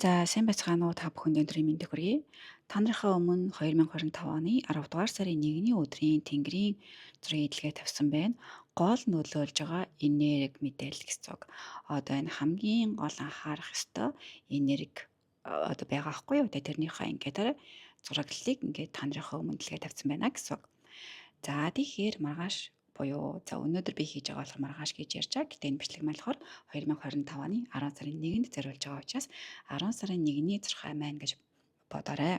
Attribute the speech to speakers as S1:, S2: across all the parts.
S1: За сайн байцгаана уу та бүхэнд өндрийн мэндийг хүргэе. Та нарынхаа өмнө 2025 оны 10 дугаар сарын 1-ний өдрийн Тэнгэрийн зургийг илгээ тавьсан байна. Гол нөлөөлж байгаа энерги мэдээлэл гэсэн үг. Одоо энэ хамгийн гол анхаарах ёстой энерги одоо байгаа хгүй юу? Тэрнийхээ ингээд зураглалыг ингээд та нарынхаа өмнө илгээ тавьсан байна гэсэн үг. За тэгэхээр маргааш буюу за өнөөдөр би хийж байгаа болохоор маргааш гэж ярьж байгаа. Гэтэ энэ бичлэг маань болохоор 2025 оны 10 сарын 1-нд зориулж байгаа учраас 10 сарын 1-ний зурхай маань гэж бодоорой.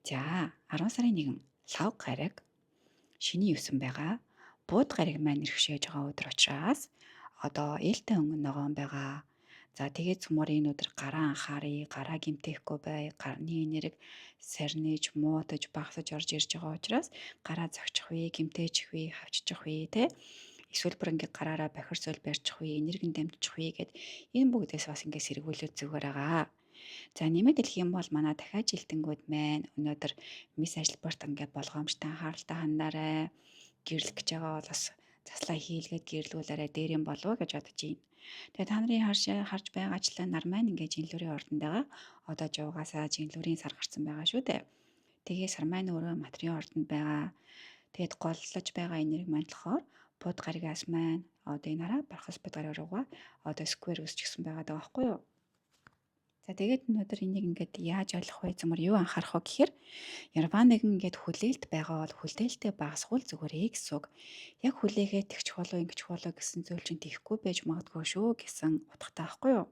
S1: За 10 сарын 1 лав гараг шиний 9 байгаа. Бууд гараг маань ирхшээж байгаа өдөр учраас одоо ээлтэй өнгө ногоон байгаа. За тэгээд цөмөр энэ өдөр гараа анхаарыг, гараа гимтээхгүй бай, гарны энерги сарниж, муудаж, багасж орж ирж байгаа учраас гараа зогчих үе, гимтээчих үе, хавччих үе те. Эсвэл бүр ингээ гараараа бохирсол барьчих үе, энергийн дамжчих үе гэд энэ бүгдээс бас ингээ сэргүүлээд зүгээр байгаа. За нэмээд хэлэх юм бол манай дахиад жилтэнгүүд маань өнөөдөр мис ажилбарт ингээ болгоомжтой анхааралтай хандаарай. Гэрлэх гэж байгаа бол бас заслаа хийлгээд гэрлүүлээрэ дээрэн болов гэж бодож байна. Тэгээ та нарын харж байгаачлаа нар маань ингээ жинлүүрийн ордонд байгаа. Одоо жуугаасаа жинлүүрийн сар гарсан байгаа шүү дээ. Тэгээ сар маань өөрөө материйн ордонд байгаа. Тэгэд голлож байгаа энерги маань болохоор бууд гаригаас маань одоо энэ хараа бархас бууд гариг руугаа одоо сквер үсчихсэн байгаа даа байхгүй юу? За тэгээд өнөөдөр энийг ингээд яаж ойлгох вэ? Зэмэр юу анхаарах вэ гэхээр Нирваныг ингээд хүлээлт байгаа бол хүлээлтээ багасгуул зүгээрээ гэсэн үг. Яг хүлээгээ тэгчих болов ингэчих болов гэсэн зүйл чинь тийхгүй байж магадгүй шүү гэсэн утгатай байхгүй юу?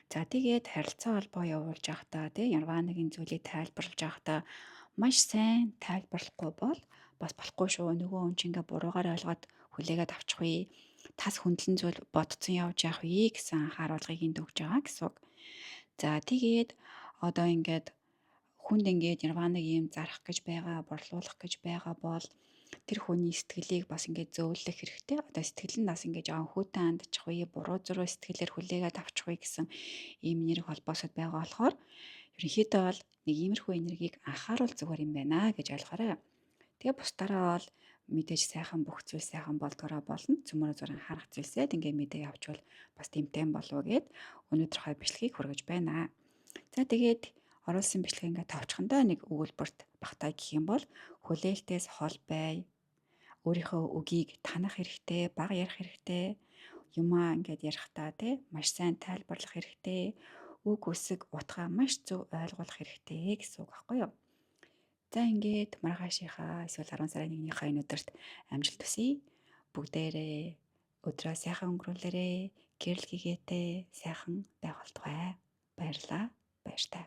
S1: За тэгээд харилцаа холбоо явуулж байхдаа тий Нирваныгийн зүйлийг тайлбарлаж байхдаа маш сайн тайлбарлахгүй бол бас болохгүй шүү. Нөгөө хүн чинь ингээ буруугаар ойлгоод хүлээгээд авчих үе. Тас хөндлөн зүйл бодцсон явж явах үе гэсэн анхааруулгыг энд өгж байгаа гэсэн үг. За тэгээд одоо ингээд хүнд ингээд нирваныг ийм зарах гэж байгаа, борлуулах гэж байгаа бол тэр хүний сэтгэлийг бас ингээд зөөлөх хэрэгтэй. Одоо сэтгэл нь бас ингээд жаахан хүүтэн хандчих үе, буруу зуруу сэтгэлээр хүлээгээд авчих үе гэсэн ийм нэр холбоосод байгаа болохоор ерөнхийдөө бол нэг иймэрхүү энергийг анхааруул зүгээр юм байна гэж ойлгоорой. Тэгээ бусдаараа бол мэдээж сайхан бүх зүйл сайхан болдгороо болно. Цөмөр зур анхаарах зүйлсээд ингээд мэдээ авчвал бас тэмтэн болов гэд өнөөдөр хой бичлэгийг хүргэж байна. За тэгээд оруулсан бичлэг ингээд товчхондоо нэг өгүүлбэрт багтаа гэх юм бол хүлээлтээс хол бай. Өөрийнхөө үгийг танах хэрэгтэй, бага ярих хэрэгтэй. Юмаа ингээд ярихдаа тий маш сайн тайлбарлах хэрэгтэй. Үг үсэг утгаа маш зөв ойлгуулах хэрэгтэй гэсэн үг байхгүй юу? За ингээд маргаашийнхаа эсвэл 10 сарын 1-ийнхаа энэ өдөрт амжилт хүсье. Бүгдээрээ өдрөө сайхан өнгөрүүлээрэ. Гэрэл гээтэй сайхан байх болтугай. Баярлалаа. Баяр таа.